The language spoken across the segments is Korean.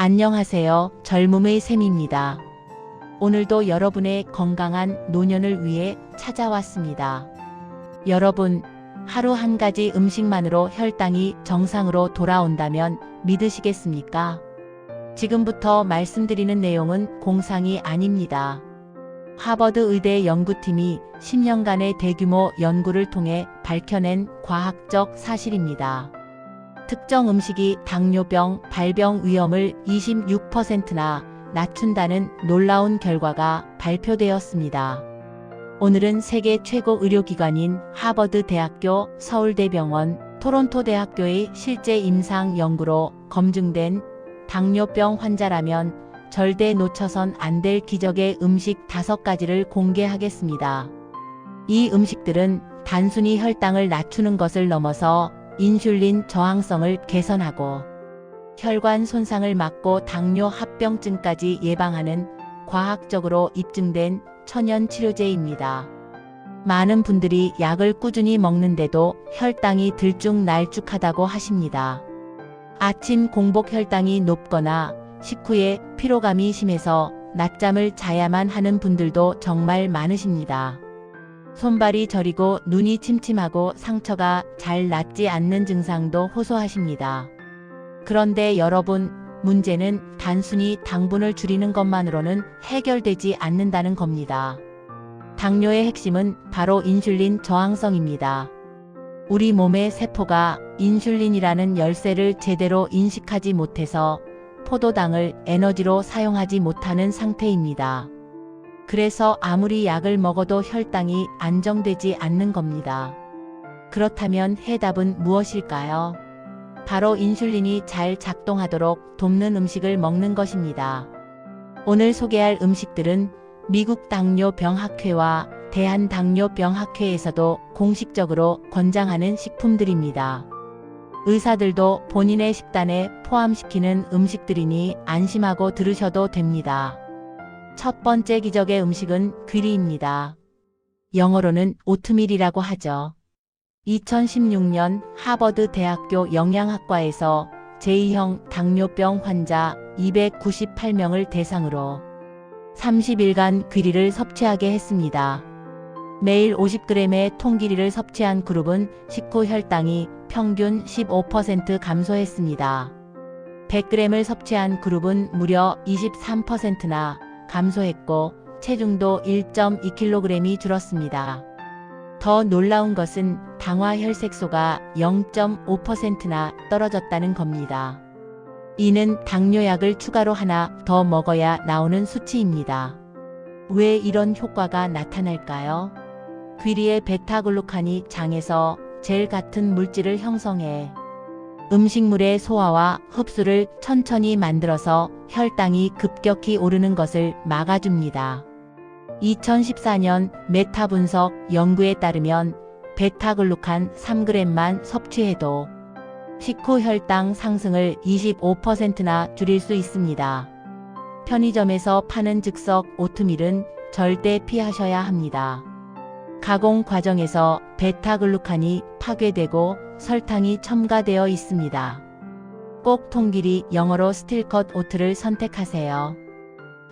안녕하세요. 젊음의 샘입니다. 오늘도 여러분의 건강한 노년을 위해 찾아왔습니다. 여러분, 하루 한 가지 음식만으로 혈당이 정상으로 돌아온다면 믿으시겠습니까? 지금부터 말씀드리는 내용은 공상이 아닙니다. 하버드 의대 연구팀이 10년간의 대규모 연구를 통해 밝혀낸 과학적 사실입니다. 특정 음식이 당뇨병 발병 위험을 26%나 낮춘다는 놀라운 결과가 발표되었습니다. 오늘은 세계 최고 의료기관인 하버드 대학교, 서울대병원, 토론토 대학교의 실제 임상 연구로 검증된 당뇨병 환자라면 절대 놓쳐선 안 될 기적의 음식 5가지를 공개하겠습니다. 이 음식들은 단순히 혈당을 낮추는 것을 넘어서 인슐린 저항성을 개선하고 혈관 손상을 막고 당뇨 합병증까지 예방하는 과학적으로 입증된 천연 치료제입니다. 많은 분들이 약을 꾸준히 먹는데도 혈당이 들쭉날쭉하다고 하십니다. 아침 공복 혈당이 높거나 식후에 피로감이 심해서 낮잠을 자야만 하는 분들도 정말 많으십니다. 손발이 저리고 눈이 침침하고 상처가 잘 낫지 않는 증상도 호소하십니다. 그런데 여러분, 문제는 단순히 당분을 줄이는 것만으로는 해결되지 않는다는 겁니다. 당뇨의 핵심은 바로 인슐린 저항성입니다. 우리 몸의 세포가 인슐린이라는 열쇠를 제대로 인식하지 못해서 포도당을 에너지로 사용하지 못하는 상태입니다. 그래서 아무리 약을 먹어도 혈당이 안정되지 않는 겁니다. 그렇다면 해답은 무엇일까요? 바로 인슐린이 잘 작동하도록 돕는 음식을 먹는 것입니다. 오늘 소개할 음식들은 미국 당뇨병학회와 대한당뇨병학회에서도 공식적으로 권장하는 식품들입니다. 의사들도 본인의 식단에 포함시키는 음식들이니 안심하고 들으셔도 됩니다. 첫 번째 기적의 음식은 귀리입니다. 영어로는 오트밀이라고 하죠. 2016년 하버드 대학교 영양학과에서 제2형 당뇨병 환자 298명을 대상으로 30일간 귀리를 섭취하게 했습니다. 매일 50g의 통귀리를 섭취한 그룹은 식후 혈당이 평균 15% 감소했습니다. 100g을 섭취한 그룹은 무려 23%나 감소했고 체중도 1.2kg이 줄었습니다. 더 놀라운 것은 당화 혈색소가 0.5%나 떨어졌다는 겁니다. 이는 당뇨약을 추가로 하나 더 먹어야 나오는 수치입니다. 왜 이런 효과가 나타날까요? 귀리의 베타글루칸이 장에서 젤 같은 물질을 형성해 음식물의 소화와 흡수를 천천히 만들어서 혈당이 급격히 오르는 것을 막아줍니다. 2014년 메타 분석 연구에 따르면 베타글루칸 3g만 섭취해도 식후 혈당 상승을 25%나 줄일 수 있습니다. 편의점에서 파는 즉석 오트밀은 절대 피하셔야 합니다. 가공 과정에서 베타글루칸이 파괴되고 설탕이 첨가되어 있습니다. 꼭 통귀리, 영어로 스틸컷 오트를 선택하세요.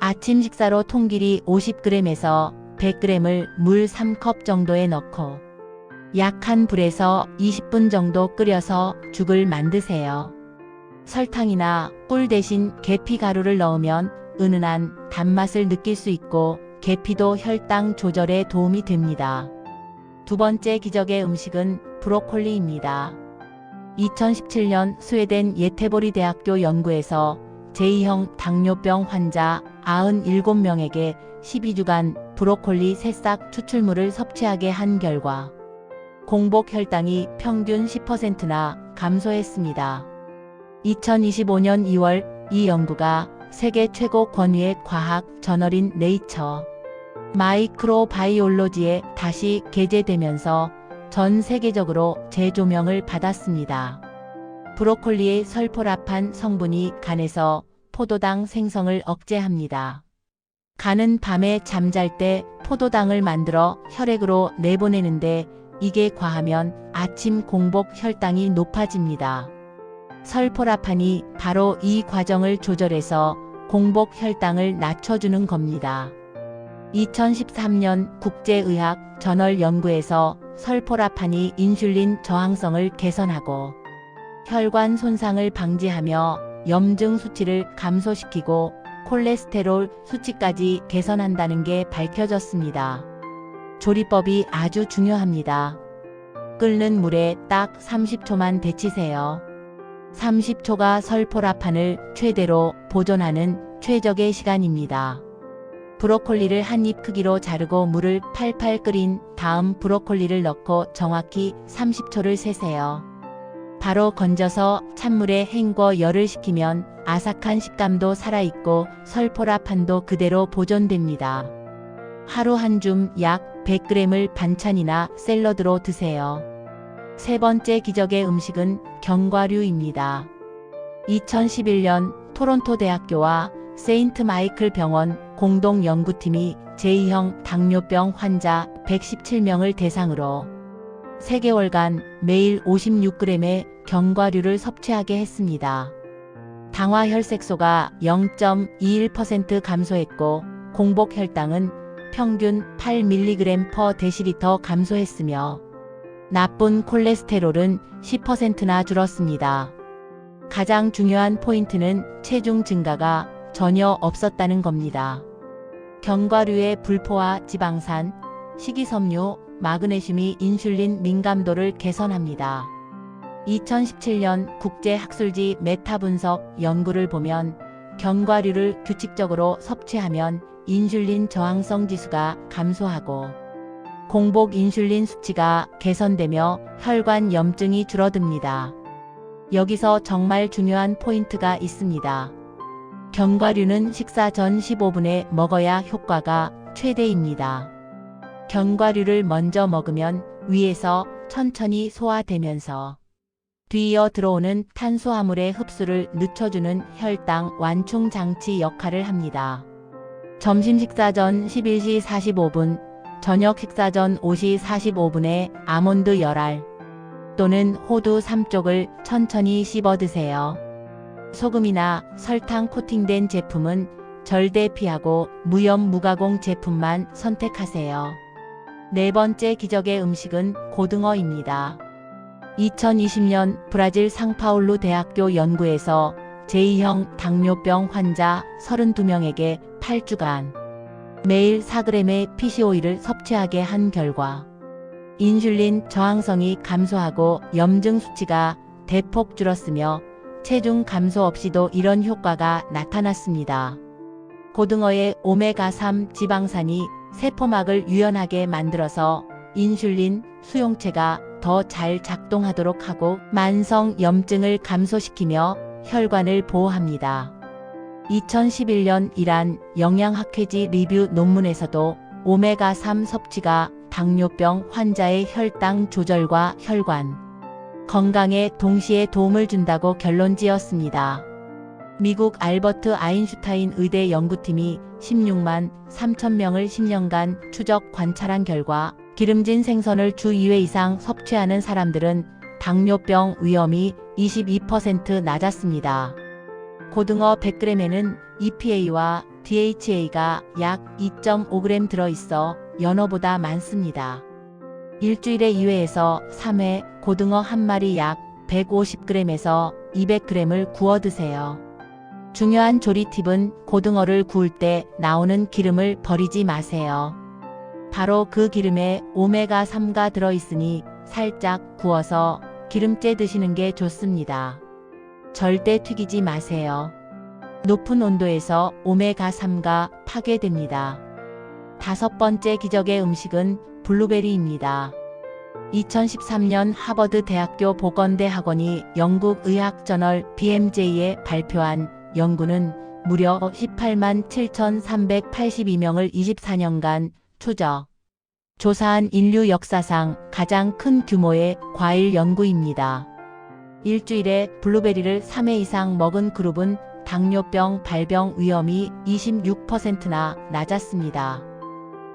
아침 식사로 통귀리 50g에서 100g을 물 3컵 정도에 넣고 약한 불에서 20분 정도 끓여서 죽을 만드세요. 설탕이나 꿀 대신 계피 가루를 넣으면 은은한 단맛을 느낄 수 있고 계피도 혈당 조절에 도움이 됩니다. 두 번째 기적의 음식은 브로콜리입니다. 2017년 스웨덴 예테보리 대학교 연구에서 제2형 당뇨병 환자 97명에게 12주간 브로콜리 새싹 추출물을 섭취하게 한 결과 공복 혈당이 평균 10%나 감소했습니다. 2025년 2월 이 연구가 세계 최고 권위의 과학 저널인 네이처 마이크로바이올로지에 다시 게재되면서 전 세계적으로 재조명을 받았습니다. 브로콜리의 설포라판 성분이 간에서 포도당 생성을 억제합니다. 간은 밤에 잠잘 때 포도당을 만들어 혈액으로 내보내는데 이게 과하면 아침 공복 혈당이 높아집니다. 설포라판이 바로 이 과정을 조절해서 공복 혈당을 낮춰주는 겁니다. 2013년 국제의학 저널 연구에서 설포라판이 인슐린 저항성을 개선하고 혈관 손상을 방지하며 염증 수치를 감소시키고 콜레스테롤 수치까지 개선한다는 게 밝혀졌습니다. 조리법이 아주 중요합니다. 끓는 물에 딱 30초만 데치세요. 30초가 설포라판을 최대로 보존하는 최적의 시간입니다. 브로콜리를 한 입 크기로 자르고 물을 팔팔 끓인 다음 브로콜리를 넣고 정확히 30초를 세세요. 바로 건져서 찬물에 헹궈 열을 식히면 아삭한 식감도 살아있고 설포라판도 그대로 보존됩니다. 하루 한 줌 약 100g을 반찬이나 샐러드로 드세요. 세 번째 기적의 음식은 견과류입니다. 2011년 토론토 대학교와 세인트 마이클 병원 공동 연구팀이 제2형 당뇨병 환자 117명을 대상으로 3개월간 매일 56g의 견과류를 섭취하게 했습니다. 당화 혈색소가 0.21% 감소했고 공복 혈당은 평균 8mg/dL 감소했으며 나쁜 콜레스테롤은 10%나 줄었습니다. 가장 중요한 포인트는 체중 증가가 전혀 없었다는 겁니다. 견과류의 불포화 지방산, 식이섬유, 마그네슘이 인슐린 민감도를 개선합니다. 2017년 국제학술지 메타 분석 연구를 보면 견과류를 규칙적으로 섭취하면 인슐린 저항성 지수가 감소하고 공복 인슐린 수치가 개선되며 혈관 염증이 줄어듭니다. 여기서 정말 중요한 포인트가 있습니다. 견과류는 식사 전 15분에 먹어야 효과가 최대입니다. 견과류를 먼저 먹으면 위에서 천천히 소화되면서 뒤이어 들어오는 탄수화물의 흡수를 늦춰주는 혈당 완충 장치 역할을 합니다. 점심 식사 전 11시 45분, 저녁 식사 전 5시 45분에 아몬드 열알 또는 호두 3쪽을 천천히 씹어 드세요. 소금이나 설탕 코팅된 제품은 절대 피하고 무염 무가공 제품만 선택하세요. 네 번째 기적의 음식은 고등어입니다. 2020년 브라질 상파울루 대학교 연구에서 제2형 당뇨병 환자 32명에게 8주간 매일 4g의 피시오일을 섭취하게 한 결과 인슐린 저항성이 감소하고 염증 수치가 대폭 줄었으며 체중 감소 없이도 이런 효과가 나타났습니다. 고등어의 오메가3 지방산이 세포막을 유연하게 만들어서 인슐린 수용체가 더 잘 작동하도록 하고 만성 염증을 감소시키며 혈관을 보호합니다. 2011년 이란 영양학회지 리뷰 논문에서도 오메가3 섭취가 당뇨병 환자의 혈당 조절과 혈관 건강에 동시에 도움을 준다고 결론지었습니다. 미국 알버트 아인슈타인 의대 연구팀이 16만 3천명을 10년간 추적 관찰한 결과 기름진 생선을 주 2회 이상 섭취하는 사람들은 당뇨병 위험이 22% 낮았습니다. 고등어 100g에는 EPA와 DHA가 약 2.5g 들어있어 연어보다 많습니다. 일주일에 2회에서 3회 고등어 한 마리 약 150g에서 200g을 구워 드세요. 중요한 조리 팁은 고등어를 구울 때 나오는 기름을 버리지 마세요. 바로 그 기름에 오메가3가 들어있으니 살짝 구워서 기름째 드시는 게 좋습니다. 절대 튀기지 마세요. 높은 온도에서 오메가3가 파괴됩니다. 다섯 번째 기적의 음식은 블루베리입니다. 2013년 하버드 대학교 보건대 학원이 영국 의학 저널 BMJ에 발표한 연구는 무려 18만 7,382명을 24년간 추적 조사한 인류 역사상 가장 큰 규모의 과일 연구입니다. 일주일에 블루베리를 3회 이상 먹은 그룹은 당뇨병 발병 위험이 26%나 낮았습니다.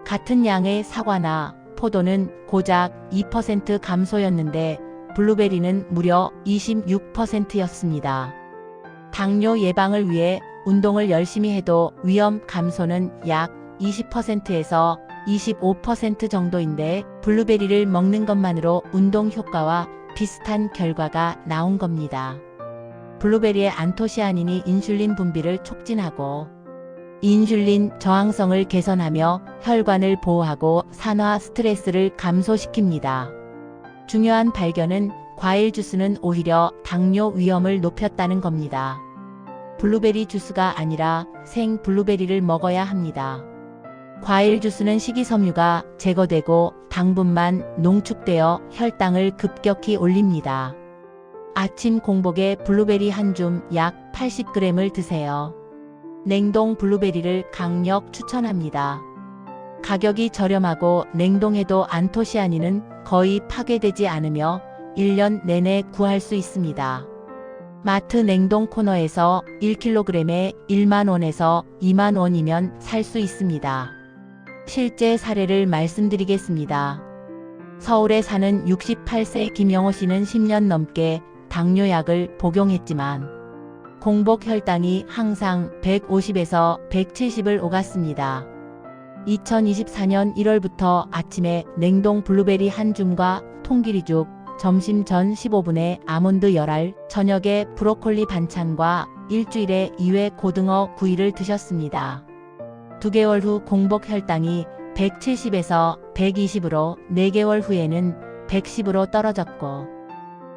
같은 양의 사과나 포도는 고작 2% 감소였는데 블루베리는 무려 26%였습니다. 당뇨 예방을 위해 운동을 열심히 해도 위험 감소는 약 20%에서 25% 정도인데 블루베리를 먹는 것만으로 운동 효과와 비슷한 결과가 나온 겁니다. 블루베리의 안토시아닌이 인슐린 분비를 촉진하고 인슐린 저항성을 개선하며 혈관을 보호하고 산화 스트레스를 감소시킵니다. 중요한 발견은 과일 주스는 오히려 당뇨 위험을 높였다는 겁니다. 블루베리 주스가 아니라 생 블루베리를 먹어야 합니다. 과일 주스는 식이섬유가 제거되고 당분만 농축되어 혈당을 급격히 올립니다. 아침 공복에 블루베리 한 줌 약 80g을 드세요. 냉동 블루베리를 강력 추천합니다. 가격이 저렴하고 냉동해도 안토시아닌은 거의 파괴되지 않으며 1년 내내 구할 수 있습니다. 마트 냉동 코너에서 1kg에 1만원에서 2만원이면 살 수 있습니다. 실제 사례를 말씀드리겠습니다. 서울에 사는 68세 김영호 씨는 10년 넘게 당뇨약을 복용했지만 공복 혈당이 항상 150에서 170을 오갔습니다. 2024년 1월부터 아침에 냉동 블루베리 한 줌과 통기리죽, 점심 전 15분에 아몬드 열알, 저녁에 브로콜리 반찬과 일주일에 2회 고등어 구이를 드셨습니다. 2개월 후 공복 혈당이 170에서 120으로 4개월 후에는 110으로 떨어졌고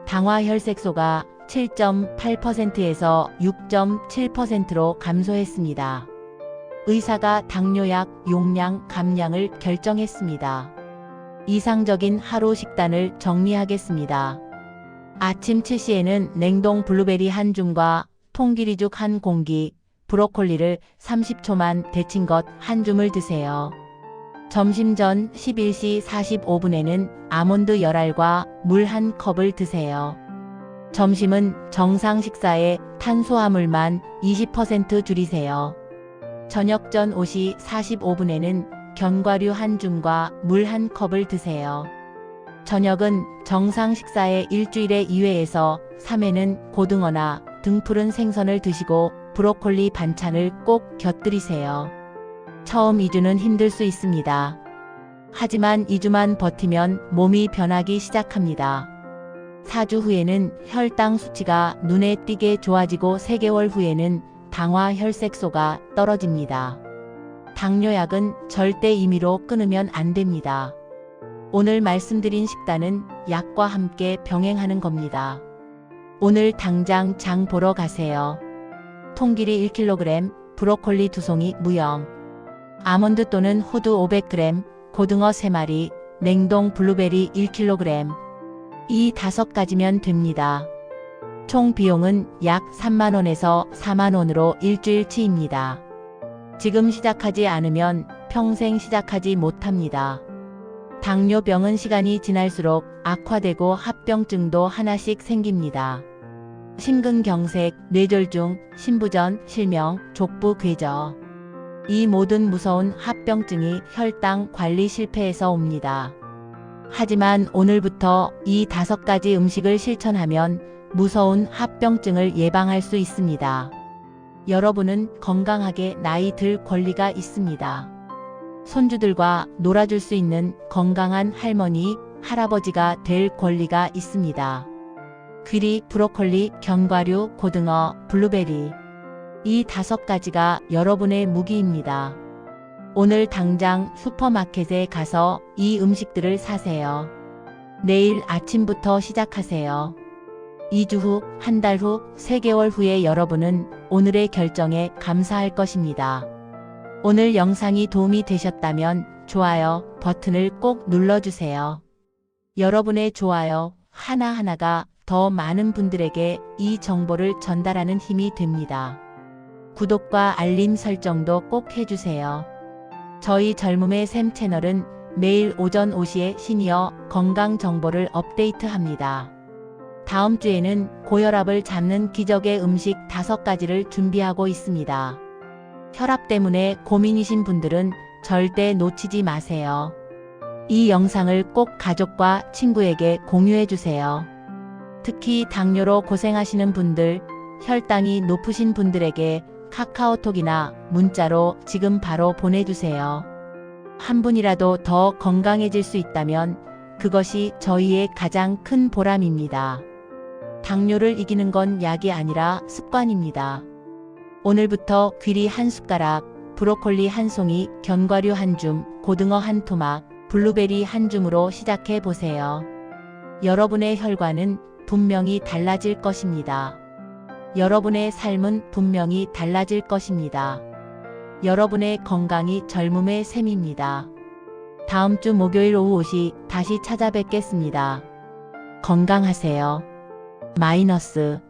당화 혈색소가 7.8%에서 6.7%로 감소했습니다. 의사가 당뇨약 용량 감량을 결정했습니다. 이상적인 하루 식단을 정리하겠습니다. 아침 7시에는 냉동 블루베리 한 줌과 통기리죽 한 공기, 브로콜리를 30초만 데친 것 한 줌을 드세요. 점심 전 11시 45분에는 아몬드 열알과 물 한 컵을 드세요. 점심은 정상 식사에 탄수화물만 20% 줄이세요. 저녁 전 5시 45분에는 견과류 한 줌과 물 한 컵을 드세요. 저녁은 정상 식사에 일주일에 2회에서 3회는 고등어나 등푸른 생선을 드시고 브로콜리 반찬을 꼭 곁들이세요. 처음 2주는 힘들 수 있습니다. 하지만 2주만 버티면 몸이 변하기 시작합니다. 4주 후에는 혈당 수치가 눈에 띄게 좋아지고 3개월 후에는 당화 혈색소가 떨어집니다. 당뇨약은 절대 임의로 끊으면 안 됩니다. 오늘 말씀드린 식단은 약과 함께 병행하는 겁니다. 오늘 당장 장 보러 가세요. 통기리 1kg, 브로콜리 2송이 무형, 아몬드 또는 호두 500g, 고등어 3마리, 냉동 블루베리 1kg. 이 5가지면 됩니다. 총 비용은 약 3만원에서 4만원으로 일주일치입니다. 지금 시작하지 않으면 평생 시작하지 못합니다. 당뇨병은 시간이 지날수록 악화되고 합병증도 하나씩 생깁니다. 심근경색, 뇌졸중, 신부전, 실명, 족부 궤저. 이 모든 무서운 합병증이 혈당 관리 실패에서 옵니다. 하지만 오늘부터 이 5가지 음식을 실천하면 무서운 합병증을 예방할 수 있습니다. 여러분은 건강하게 나이 들 권리가 있습니다. 손주들과 놀아줄 수 있는 건강한 할머니, 할아버지가 될 권리가 있습니다. 귀리, 브로콜리, 견과류, 고등어, 블루베리. 이 5가지가 여러분의 무기입니다. 오늘 당장 슈퍼마켓에 가서 이 음식들을 사세요. 내일 아침부터 시작하세요. 2주 후, 한 달 후, 3개월 후에 여러분은 오늘의 결정에 감사할 것입니다. 오늘 영상이 도움이 되셨다면 좋아요 버튼을 꼭 눌러주세요. 여러분의 좋아요 하나하나가 더 많은 분들에게 이 정보를 전달하는 힘이 됩니다. 구독과 알림 설정도 꼭 해주세요. 저희 젊음의 샘 채널은 매일 오전 5시에 시니어 건강 정보를 업데이트합니다. 다음 주에는 고혈압을 잡는 기적의 음식 5가지를 준비하고 있습니다. 혈압 때문에 고민이신 분들은 절대 놓치지 마세요. 이 영상을 꼭 가족과 친구에게 공유해 주세요. 특히 당뇨로 고생하시는 분들, 혈당이 높으신 분들에게 카카오톡이나 문자로 지금 바로 보내주세요. 한 분이라도 더 건강해질 수 있다면 그것이 저희의 가장 큰 보람입니다. 당뇨를 이기는 건 약이 아니라 습관입니다. 오늘부터 귀리 한 숟가락, 브로콜리 한 송이, 견과류 한 줌, 고등어 한 토막, 블루베리 한 줌으로 시작해 보세요. 여러분의 혈관은 분명히 달라질 것입니다. 여러분의 삶은 분명히 달라질 것입니다. 여러분의 건강이 젊음의 셈입니다. 다음 주 목요일 오후 5시 다시 찾아뵙겠습니다. 건강하세요. 마이너스